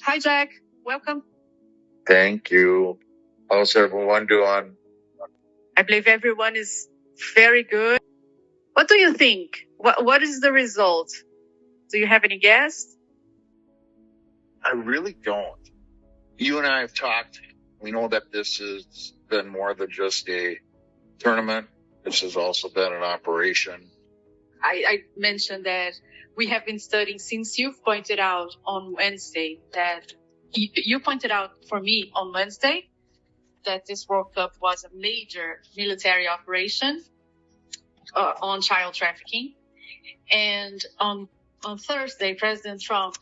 Hi, Jack. Welcome. Thank you. How's everyone doing? I believe everyone is very good. What do you think? What is the result? Do you have any guess? I really don't. You and I have talked. We know that this has been more than just a tournament. This has also been an operation. I mentioned that we have been studying since you pointed out on Wednesday that you pointed out for me on Wednesday that this World Cup was a major military operation on child trafficking. And on Thursday, President Trump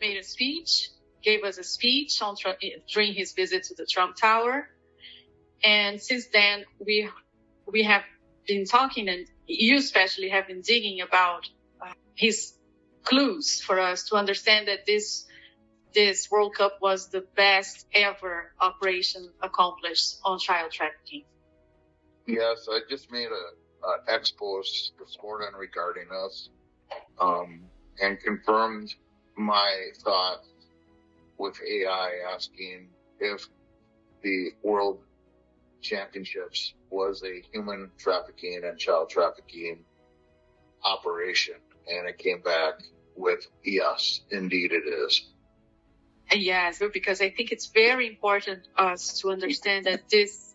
made a speech, gave us a speech during his visit to the Trump Tower. And since then, we have been talking, and you especially have been digging about his clues for us to understand that this World Cup was the best ever operation accomplished on child trafficking. Yes, I just made an expose this morning regarding us, and confirmed my thoughts with AI asking if the World Championships was a human trafficking and child trafficking operation, and it came back with yes, indeed it is. Yes, because I think it's very important us to understand that these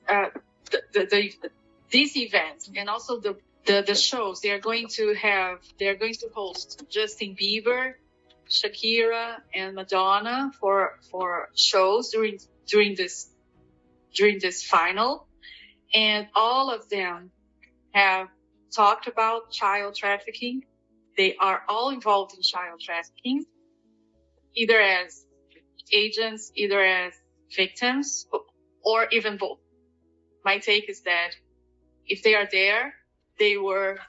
events and also the shows they're going to host Justin Bieber, Shakira, and Madonna for shows during this final, and all of them have talked about child trafficking. They are all involved in child trafficking, either as agents, either as victims, or even both. My take is that if they are there, they were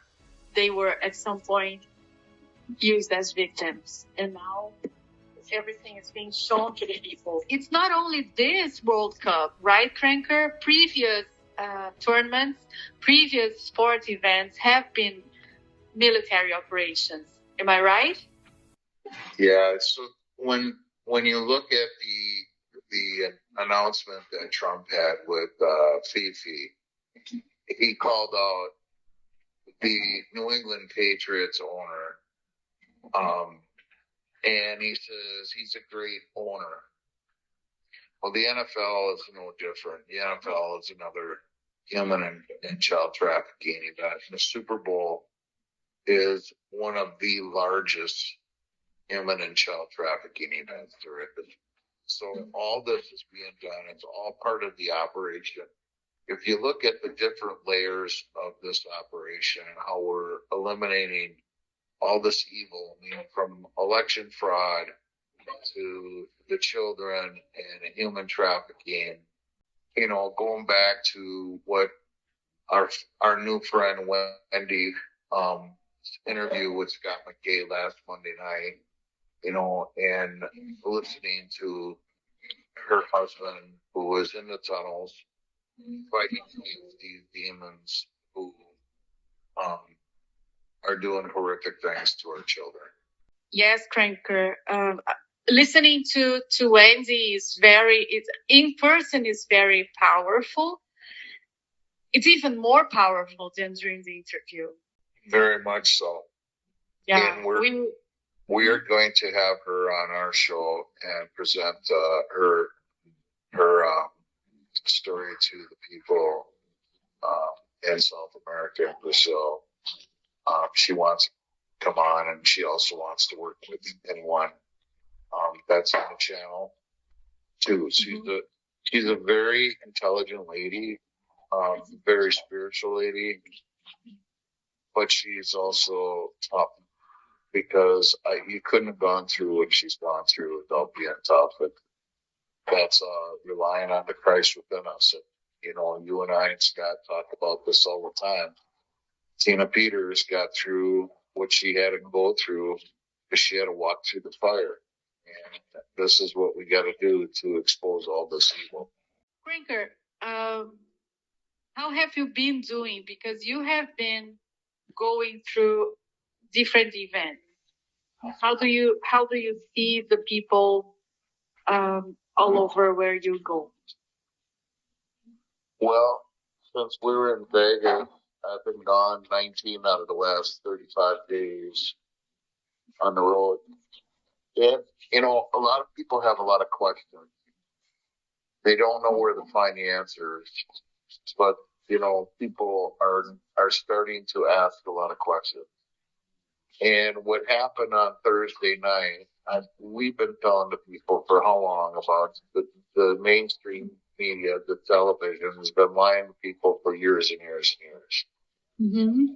at some point used as victims, and now everything is being shown to the people. It's not only this World Cup, right, Cranker? Previous tournaments, previous sport events have been military operations. Am I right? Yeah. So when you look at the announcement that Trump had with Fifi, he called out the New England Patriots owner, and he says he's a great owner. Well, the NFL is no different. The NFL is another human and child trafficking event. The Super Bowl is one of the largest human and child trafficking events there is. So all this is being done. It's all part of the operation. If you look at the different layers of this operation and how we're eliminating all this evil, from election fraud to the children and human trafficking, going back to what our new friend Wendy interview with Scott McKay last Monday night, and listening to her husband who was in the tunnels fighting these demons who are doing horrific things to our children. Yes, Cranker. Listening to Wendy in person is very powerful. It's even more powerful than during the interview. Very much so. Yeah, and we are going to have her on our show and present her story to the people in South America and Brazil. She wants to come on, and she also wants to work with anyone that's on the channel too. She's a very intelligent lady, very spiritual lady, but she's also tough, because you couldn't have gone through what she's gone through without being tough. That's relying on the Christ within us. And, you and I and Scott talk about this all the time. Tina Peters got through what she had to go through because she had to walk through the fire. And this is what we got to do to expose all this evil. Cranker, how have you been doing? Because you have been going through different events. How do you see the people all over where you go? Well, since we were in Vegas, I've been gone 19 out of the last 35 days on the road. And, a lot of people have a lot of questions. They don't know where to find the answers, but, people are starting to ask a lot of questions. And what happened on Thursday night, we've been telling the people for how long about the mainstream media, the television has been lying to people for years and years and years. Mm-hmm.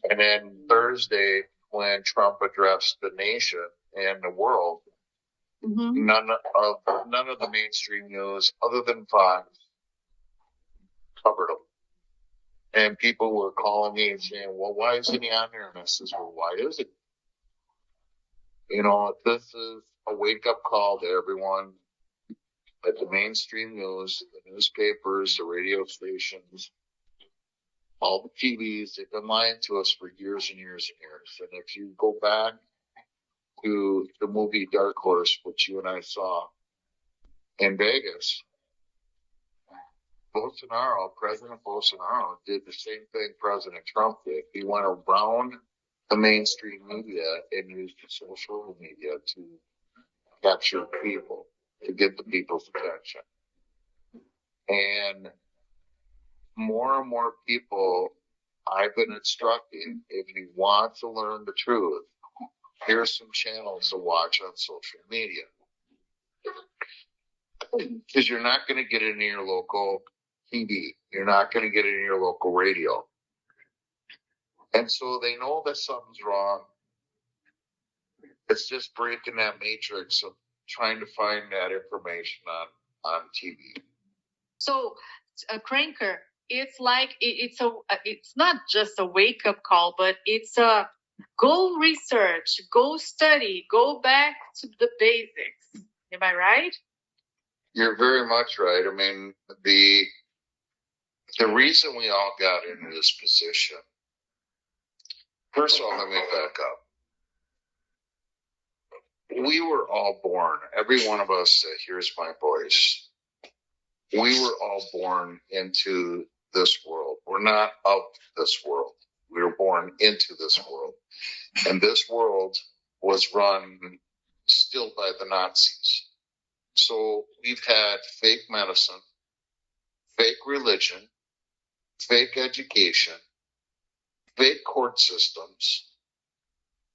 And then Thursday, when Trump addressed the nation and the world, Mm-hmm. none of the mainstream news, other than Fox, covered him. And people were calling me and saying, "Well, why isn't he on there?" And I says, "Well, why is it? This is a wake-up call to everyone at the mainstream news, the newspapers, the radio stations, all the TVs. They've been lying to us for years and years and years. And if you go back to the movie Dark Horse, which you and I saw in Vegas, President Bolsonaro did the same thing President Trump did. He went around the mainstream media and used the social media to capture people, to get the people's attention. And more people I've been instructing, if you want to learn the truth, here's some channels to watch on social media. Because you're not going to get it in your local TV. You're not going to get it in your local radio. And so they know that something's wrong. It's just breaking that matrix of trying to find that information on TV. So, Cranker, it's like it's not just a wake up call, but it's a go research, go study, go back to the basics. Am I right? You're very much right. I mean, the reason we all got into this position. First of all, let me back up. We were all born, every one of us that hears my voice, we were all born into this world. We're not of this world. We were born into this world. And this world was run still by the Nazis. So we've had fake medicine, fake religion, fake education, fake court systems,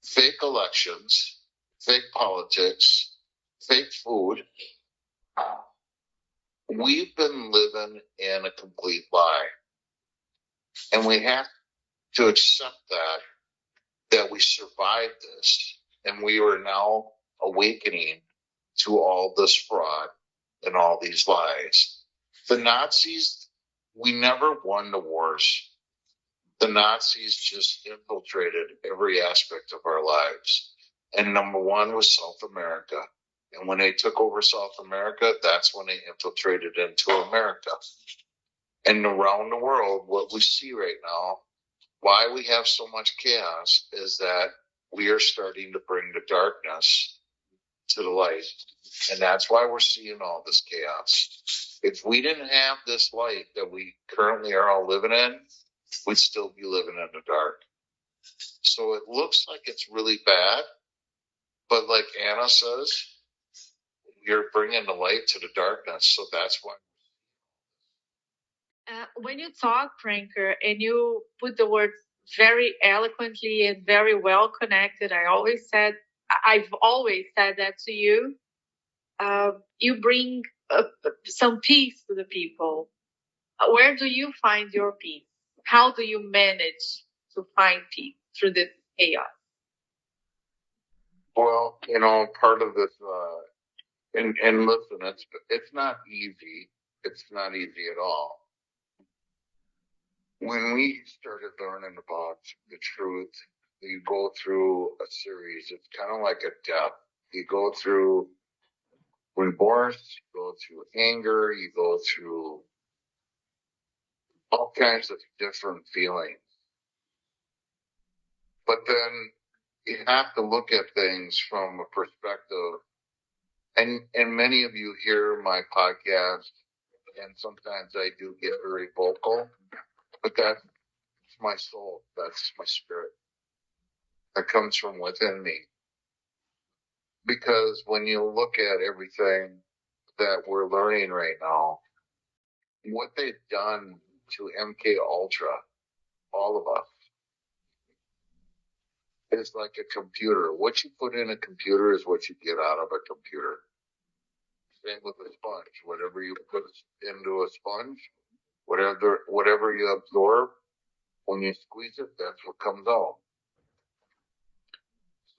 fake elections, fake politics, fake food. We've been living in a complete lie. And we have to accept that we survived this. And we are now awakening to all this fraud and all these lies. The Nazis, we never won the wars. The Nazis just infiltrated every aspect of our lives. And number one was South America. And when they took over South America, that's when they infiltrated into America. And around the world, what we see right now, why we have so much chaos, is that we are starting to bring the darkness to the light. And that's why we're seeing all this chaos. If we didn't have this light that we currently are all living in, we'd still be living in the dark. So it looks like it's really bad. But like Anna says, you're bringing the light to the darkness. So that's why. When you talk, Cranker, and you put the words very eloquently and very well connected, I've always said that to you. You bring some peace to the people. Where do you find your peace? How do you manage to find peace through this chaos? Well, part of this, and listen, it's not easy. It's not easy at all. When we started learning about the truth, you go through a series. It's kind of like a death. You go through remorse, you go through anger, you go through all kinds of different feelings. But then you have to look at things from a perspective, and many of you hear my podcast, and sometimes I do get very vocal, but that's my soul. That's my spirit. That comes from within me. Because when you look at everything that we're learning right now, what they've done to MK Ultra, all of us, is like a computer. What you put in a computer is what you get out of a computer. Same with a sponge. Whatever you put into a sponge, whatever you absorb, when you squeeze it, that's what comes out.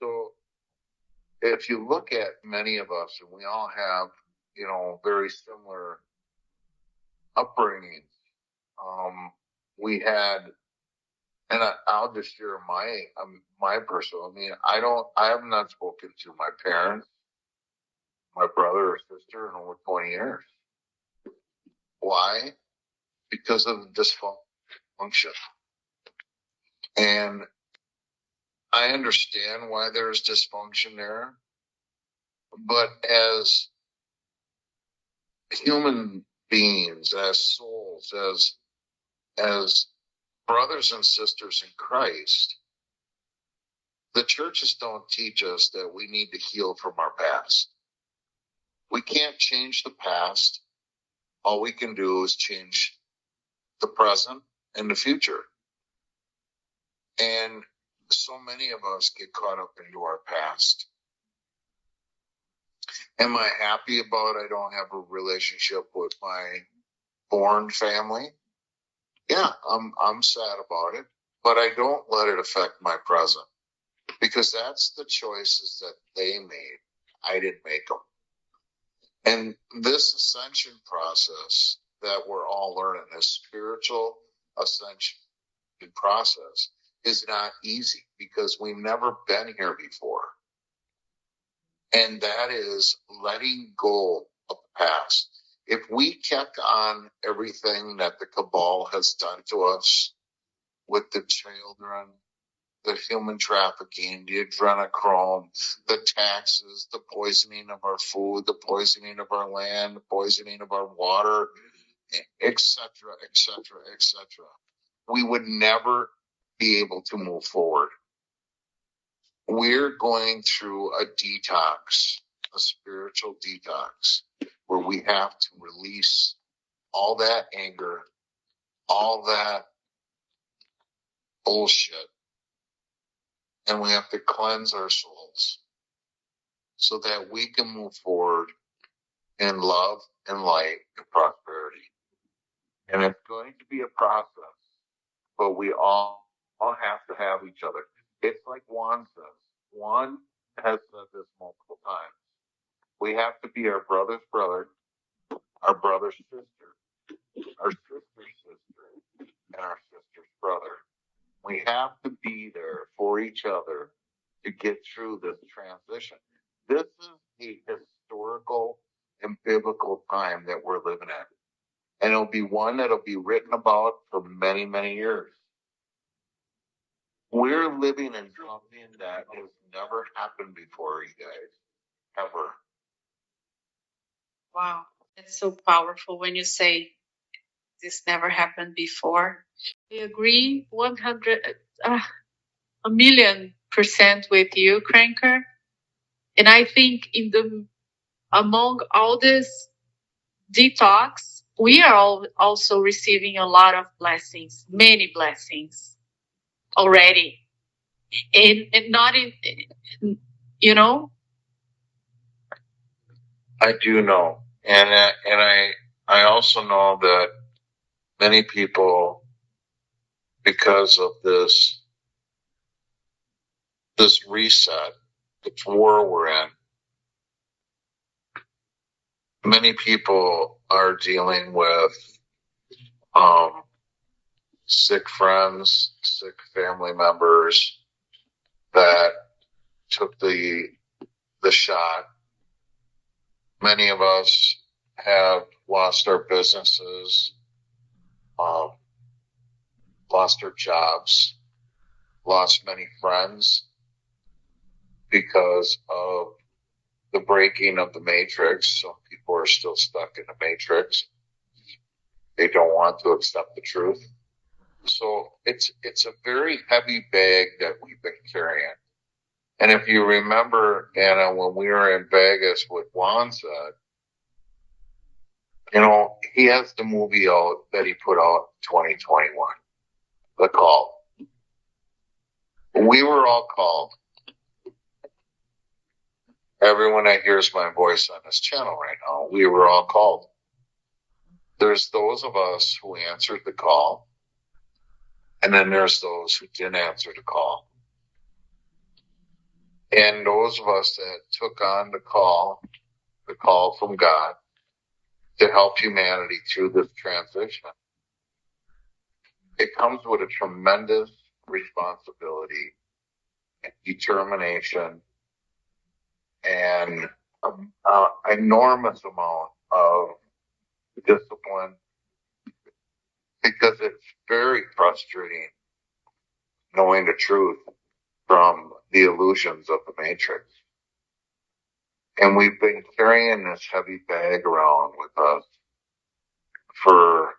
So if you look at many of us, and we all have, very similar upbringings. We had, and I'll just share my personal. I mean, I have not spoken to my parents, my brother or sister in over 20 years. Why? Because of the dysfunction. And I understand why there's dysfunction there, but as human beings, as souls, as brothers and sisters in Christ, the churches don't teach us that we need to heal from our past. We can't change the past. All we can do is change the present and the future. And so many of us get caught up into our past. Am I happy about I don't have a relationship with my born family? Yeah, I'm sad about it, but I don't let it affect my present, because that's the choices that they made. I didn't make them. And this ascension process that we're all learning, this spiritual ascension process, is not easy because we've never been here before. And that is letting go of the past. If we kept on everything that the cabal has done to us with the children, the human trafficking, the adrenochrome, the taxes, the poisoning of our food, the poisoning of our land, the poisoning of our water, etc., etc., etc., we would never be able to move forward. We're going through a detox, a spiritual detox, where we have to release all that anger, all that bullshit, and we have to cleanse our souls so that we can move forward in love and light and prosperity. And it's going to be a process, but we all have to have each other. It's like Juan says. Juan has said this multiple times. We have to be our brother's brother, our brother's sister, our sister's sister, and our sister's brother. We have to be there for each other to get through this transition. This is a historical and biblical time that we're living in. And it'll be one that'll be written about for many, many years. We're living in something that has never happened before, you guys. Ever. Wow, it's so powerful when you say this never happened before. I agree 1,000,000% with you, Cranker. And I think among all this detox, we are all also receiving a lot of blessings, many blessings already. And not in, I do know. And I also know that many people, because of this reset, this war we're in, many people are dealing with sick friends, sick family members that took the shot. Many of us have lost our businesses, lost our jobs, lost many friends because of the breaking of the matrix. Some people are still stuck in the matrix. They don't want to accept the truth. So it's a very heavy bag that we've been carrying. And if you remember, Anna, when we were in Vegas with Juan said, he has the movie out that he put out in 2021, The Call. We were all called. Everyone that hears my voice on this channel right now, we were all called. There's those of us who answered the call, and then there's those who didn't answer the call. And those of us that took on the call from God to help humanity through this transition, it comes with a tremendous responsibility and determination and an enormous amount of discipline, because it's very frustrating knowing the truth from the illusions of the matrix. And we've been carrying this heavy bag around with us for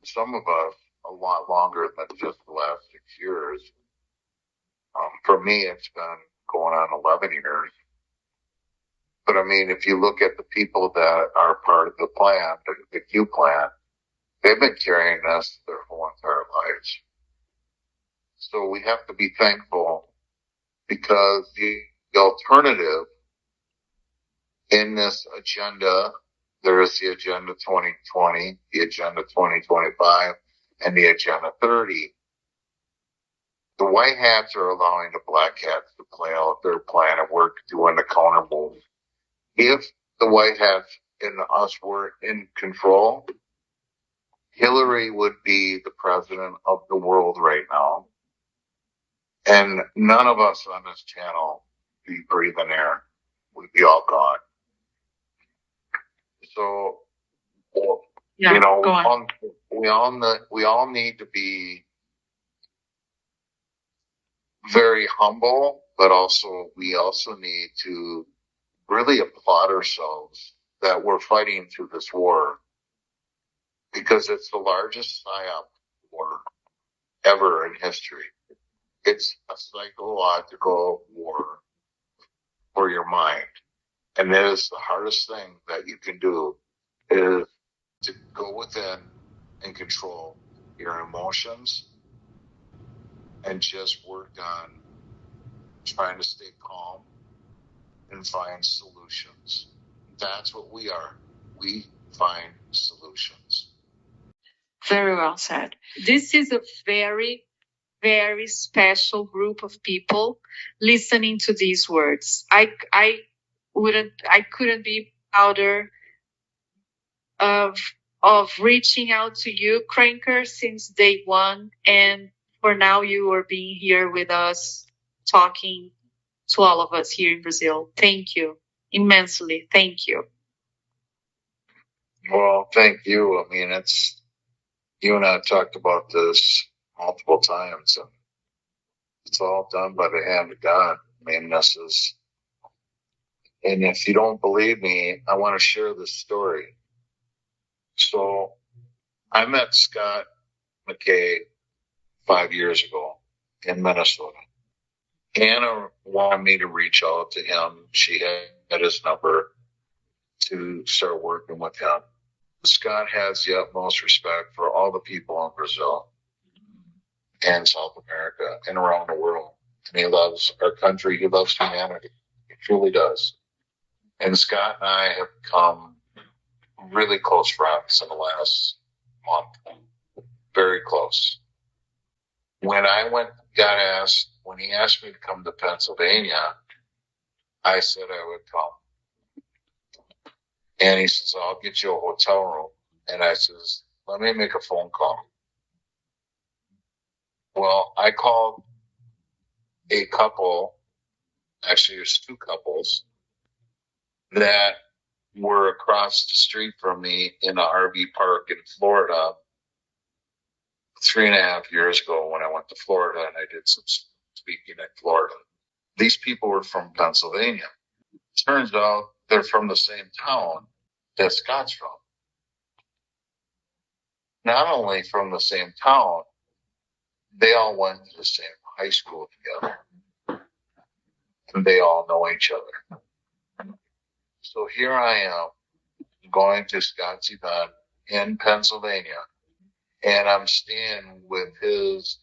some of us a lot longer than just the last 6 years. For me, it's been going on 11 years. But I mean, if you look at the people that are part of the plan, the Q plan, they've been carrying this their whole entire lives. So we have to be thankful, because the alternative in this agenda, there is the Agenda 2020, the Agenda 2025, and the Agenda 30. The white hats are allowing the black hats to play out their plan of work, doing the counter move. If the white hats and us were in control, Hillary would be the president of the world right now. And none of us on this channel would be breathing air. We'd be all gone. So, Yeah, go on. we all need to be very humble, but we also need to really applaud ourselves that we're fighting through this war, because it's the largest PSYOP war ever in history. It's a psychological war for your mind. And that is the hardest thing that you can do, is to go within and control your emotions and just work on trying to stay calm and find solutions. That's what we are. We find solutions. Very well said. This is a very, very special group of people listening to these words. I couldn't be prouder of reaching out to you, Cranker, since day one, and for now you are being here with us, talking to all of us here in Brazil. Thank you immensely. Thank you. Well, thank you. I mean, you and I talked about this multiple times, and it's all done by the hand of God. I mean, and if you don't believe me, I want to share this story. So I met Scott McKay 5 years ago in Minnesota. Anna wanted me to reach out to him. She had his number to start working with him. Scott has the utmost respect for all the people in Brazil and South America and around the world. And he loves our country. He loves humanity. He truly does. And Scott and I have become really close friends in the last month. Very close. When he asked me to come to Pennsylvania, I said I would come. And he says, I'll get you a hotel room. And I says, let me make a phone call. Well, I called a couple, actually there's two couples, that were across the street from me in an RV park in Florida 3.5 years ago when I went to Florida and I did some speaking in Florida. These people were from Pennsylvania. Turns out they're from the same town that Scott's from. Not only from the same town, they all went to the same high school together. And they all know each other. So here I am going to Scott's event in Pennsylvania, and I'm staying with his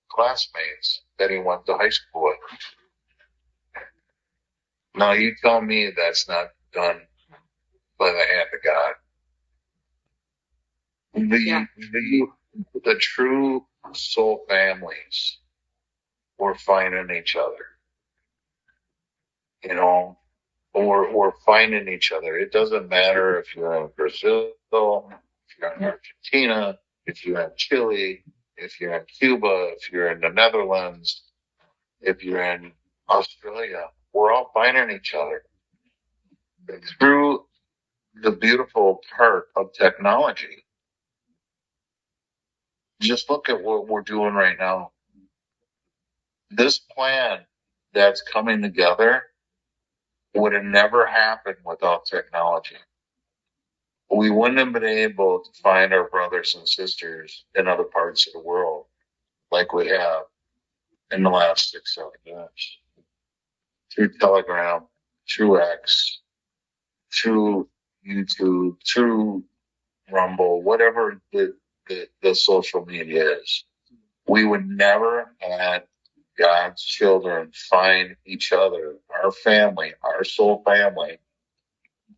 classmates that he went to high school with. Now you tell me that's not done by the hand of God. The true soul families were finding each other. You know, we're finding each other. It doesn't matter if you're in Brazil, if you're in Argentina, if you're in Chile, if you're in Cuba, if you're in the Netherlands, if you're in Australia. We're all finding each other through the beautiful part of technology. Just look at what we're doing right now. This plan that's coming together would have never happened without technology. We wouldn't have been able to find our brothers and sisters in other parts of the world like we have in the last 6-7 years. Through Telegram, through X, through YouTube, through Rumble, whatever the social media is. We would never have God's children find each other, our family, our soul family,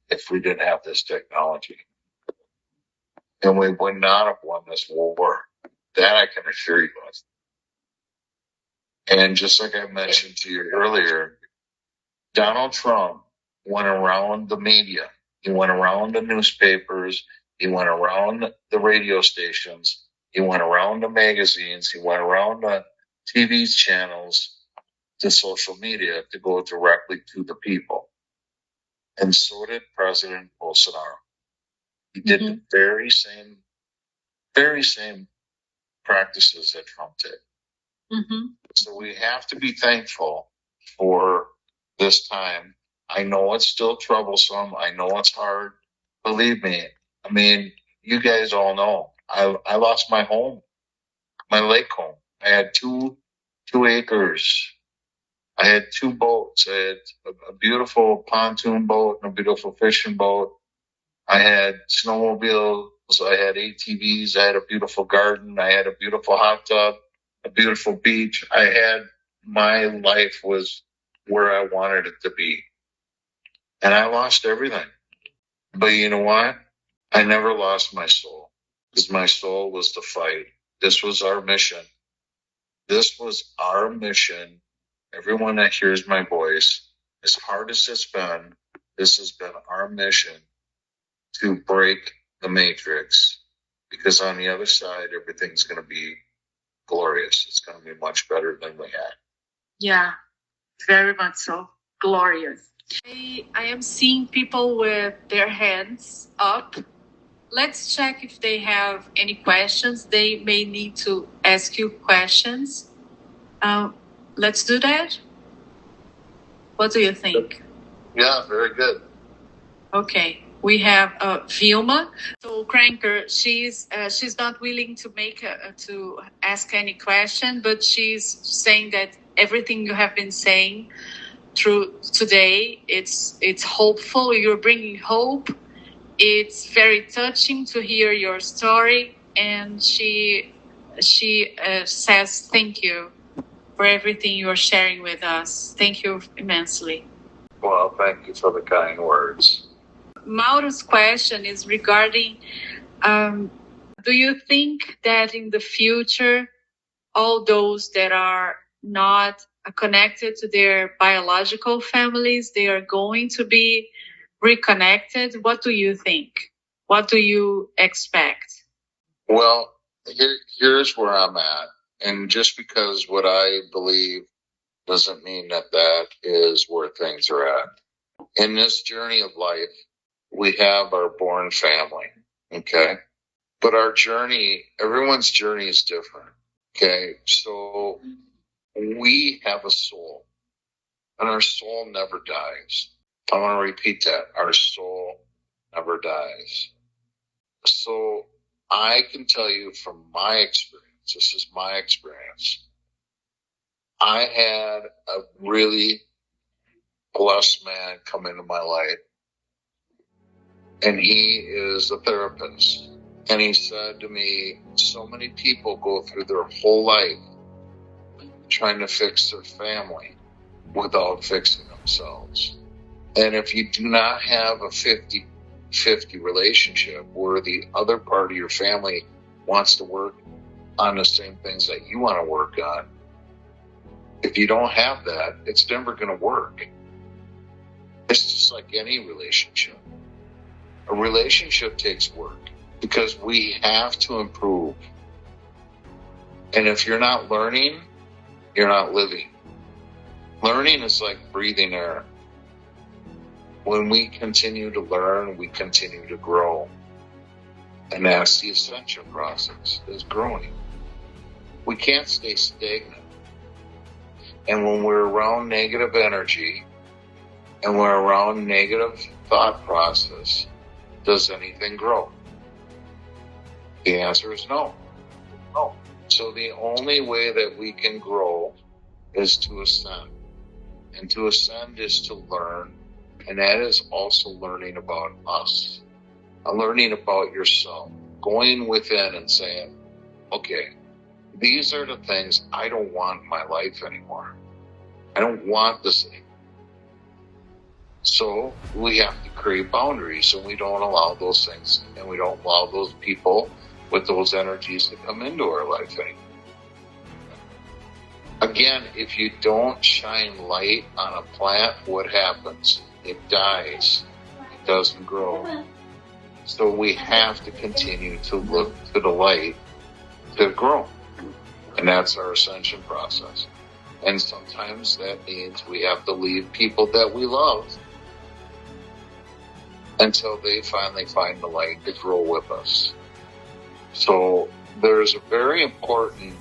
if we didn't have this technology. And we would not have won this war. That I can assure you of. And just like I mentioned to you earlier, Donald Trump went around the media. He went around the newspapers. He went around the radio stations. He went around the magazines. He went around the TV channels to social media to go directly to the people. And so did President Bolsonaro. He did the very same practices that Trump did. So we have to be thankful for this time. I know it's still troublesome. I know it's hard. Believe me. I mean, you guys all know. I lost my home, my lake home. I had two acres. I had 2 boats. I had a beautiful pontoon boat and a beautiful fishing boat. I had snowmobiles. I had ATVs. I had a beautiful garden. I had a beautiful hot tub, a beautiful beach. My life was where I wanted it to be. And I lost everything. But you know what? I never lost my soul, because my soul was to fight. This was our mission. This was our mission. Everyone that hears my voice, as hard as it's been, this has been our mission to break the matrix. Because on the other side, everything's going to be glorious. It's going to be much better than we had. Yeah, very much so. Glorious. I am seeing people with their hands up. Let's check if they have any questions. They may need to ask you questions. Let's do that. What do you think? Yeah, very good. Okay. We have Vilma. So Cranker, she's not willing to ask any question, but she's saying that everything you have been saying through today, it's hopeful. You're bringing hope. It's very touching to hear your story, and she says thank you for everything you are sharing with us. Thank you immensely. Well, thank you for the kind words. Mauro's question is regarding, do you think that in the future, all those that are not connected to their biological families, they are going to be reconnected? What do you think? What do you expect? Well, here's where I'm at. And just because what I believe doesn't mean that is where things are at. In this journey of life, we have our born family, okay? But our journey, everyone's journey is different, okay? So we have a soul, and our soul never dies. I want to repeat that. Our soul never dies. So I can tell you from my experience, this is my experience. I had a really blessed man come into my life, and he is a therapist. And he said to me, so many people go through their whole life trying to fix their family without fixing themselves. And if you do not have a 50-50 relationship where the other part of your family wants to work on the same things that you want to work on, if you don't have that, it's never going to work. It's just like any relationship. A relationship takes work because we have to improve. And if you're not learning, you're not living. Learning is like breathing air. When we continue to learn, we continue to grow. And that's the ascension process, is growing. We can't stay stagnant. And when we're around negative energy and we're around negative thought process, does anything grow? The answer is no. No. So the only way that we can grow is to ascend. And to ascend is to learn. And that is also learning about us. Learning about yourself. Going within and saying, okay, these are the things I don't want in my life anymore. I don't want this anymore. So we have to create boundaries, and we don't allow those things, and we don't allow those people with those energies to come into our life anymore. Again, if you don't shine light on a plant, what happens? It dies. It doesn't grow. So we have to continue to look to the light to grow. And that's our ascension process. And sometimes that means we have to leave people that we love until they finally find the light to grow with us. So there's a very important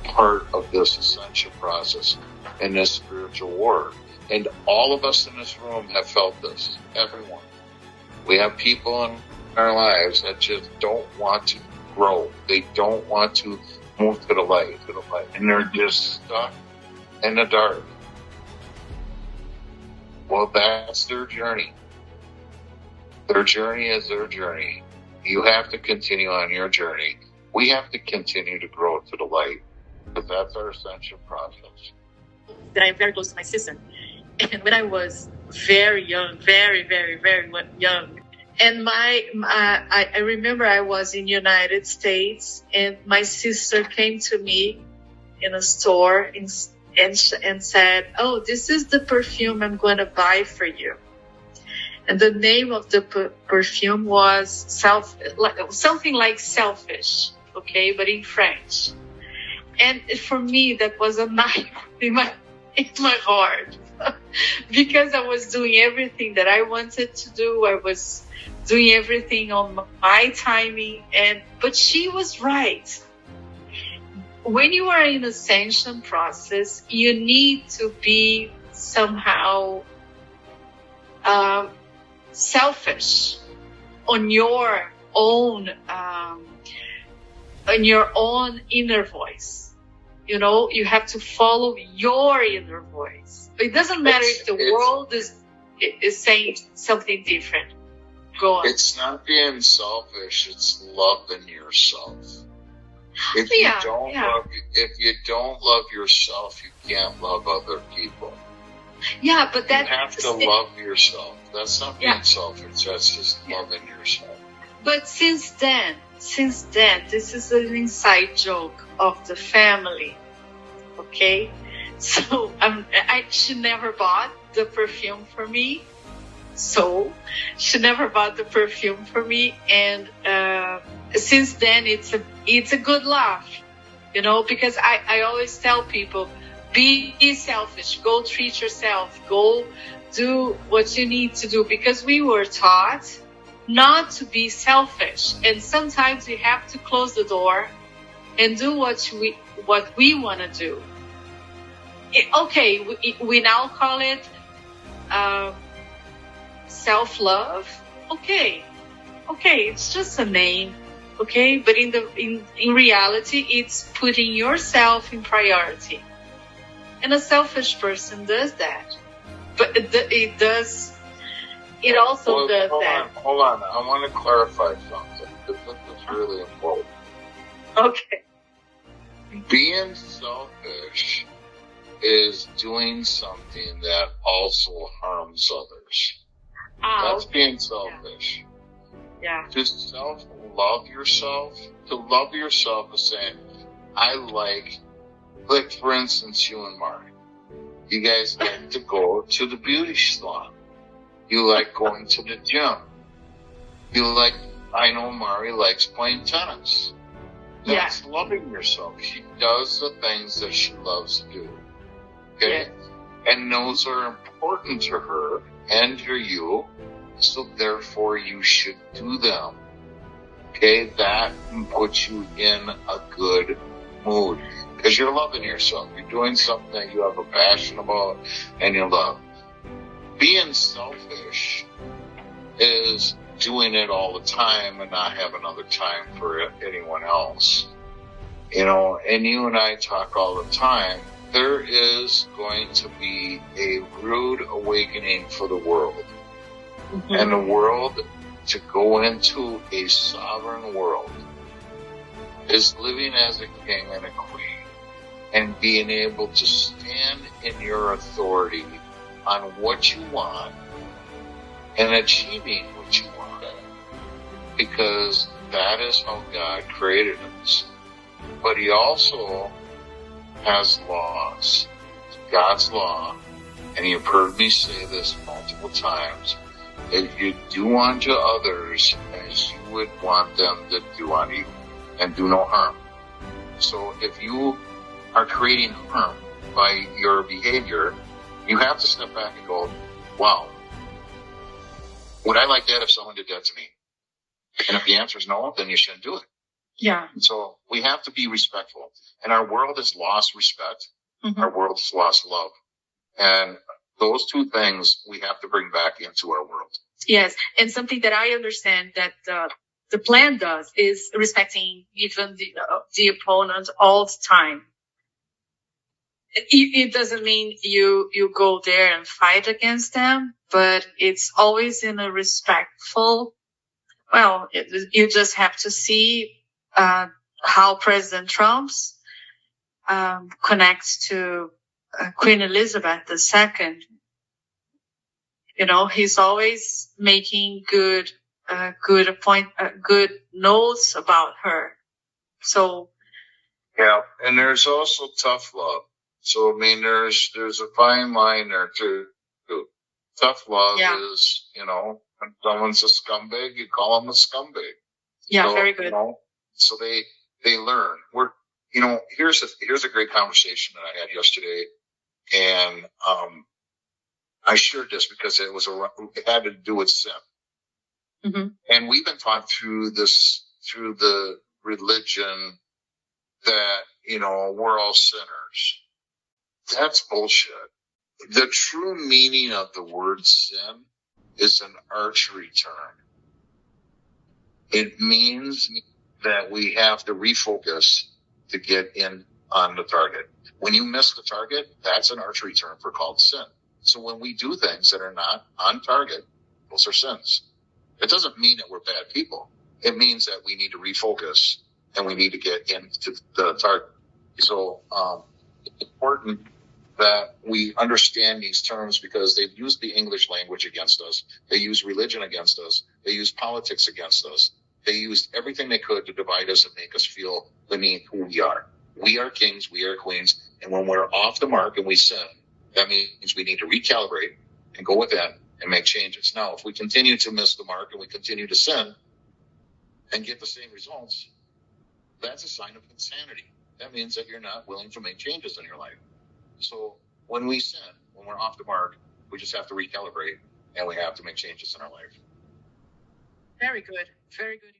part of this ascension process in this spiritual work. And all of us in this room have felt this, everyone. We have people in our lives that just don't want to grow. They don't want to move to the light, and they're just stuck in the dark. Well, that's their journey. Their journey is their journey. You have to continue on your journey. We have to continue to grow to the light, because that's our ascension process. That I am very close to my sister. And when I was very young, very, very, very young, and I remember I was in the United States, and my sister came to me in a store and said, "Oh, this is the perfume I'm going to buy for you." And the name of the perfume was something like selfish, okay, but in French. And for me, that was a knife in my heart. Because I was doing everything that I wanted to do. I was doing everything on my timing. But she was right. When you are in ascension process, you need to be somehow selfish on your own inner voice. You know, you have to follow your inner voice. It doesn't matter if the world is saying something different. Go on. It's not being selfish, it's loving yourself. If you don't love yourself, you can't love other people. Yeah, but you have to love yourself. That's not being selfish, that's just loving yourself. But since then, this is an inside joke of the family, okay? So she never bought the perfume for me. And since then, it's a good laugh, you know, because I always tell people, be selfish, go treat yourself, go do what you need to do, because we were taught not to be selfish, and sometimes we have to close the door and do what we want to do. We now call it self-love, okay, it's just a name, okay, but in reality, it's putting yourself in priority. And a selfish person does that, but it also does that. Hold on. I want to clarify something. This is really important. Okay. Being selfish is doing something that also harms others. That's being selfish. Yeah. To self-love yourself, to love yourself is saying, I like for instance, you and Mark, you guys like to go to the beauty salon. You like going to the gym. I know Mari likes playing tennis. That's loving yourself. She does the things that she loves to do. Okay? Yeah. And those are important to her and to you, so therefore you should do them. Okay? That puts you in a good mood. Because you're loving yourself. You're doing something that you have a passion about and you love. Being selfish is doing it all the time and not having other time for anyone else. And you and I talk all the time. There is going to be a rude awakening for the world. Mm-hmm. And the world, to go into a sovereign world, is living as a king and a queen and being able to stand in your authority on what you want and achieving what you want. Because that is how God created us. But He also has laws. God's law, and you've heard me say this multiple times, if you do unto others as you would want them to do unto you, and do no harm. So if you are creating harm by your behavior, you have to step back and go, wow, would I like that if someone did that to me? And if the answer is no, then you shouldn't do it. Yeah. So we have to be respectful. And our world has lost respect. Mm-hmm. Our world has lost love. And those two things we have to bring back into our world. Yes. And something that I understand that the plan does is respecting even the opponent all the time. It doesn't mean you go there and fight against them, but it's always in a respectful. Well, you just have to see how President Trump's connects to Queen Elizabeth II. He's always making good notes about her. So. Yeah, and there's also tough love. So, I mean, there's a fine line there too. Tough love is, when someone's a scumbag, you call them a scumbag. Yeah, so, very good. So they learn. Here's a great conversation that I had yesterday, and I shared this because it had to do with sin. Mm-hmm. And we've been taught through the religion that, we're all sinners. That's bullshit. The true meaning of the word sin is an archery term. It means that we have to refocus to get in on the target. When you miss the target, that's an archery term for called sin. So when we do things that are not on target, those are sins. It doesn't mean that we're bad people. It means that we need to refocus and we need to get into the target. So it's important that we understand these terms because they've used the English language against us. They use religion against us. They use politics against us. They used everything they could to divide us and make us feel beneath who we are. We are kings. We are queens. And when we're off the mark and we sin, that means we need to recalibrate and go within and make changes. Now, if we continue to miss the mark and we continue to sin and get the same results, that's a sign of insanity. That means that you're not willing to make changes in your life. So when we sin, when we're off the mark, we just have to recalibrate and we have to make changes in our life. Very good. Very good.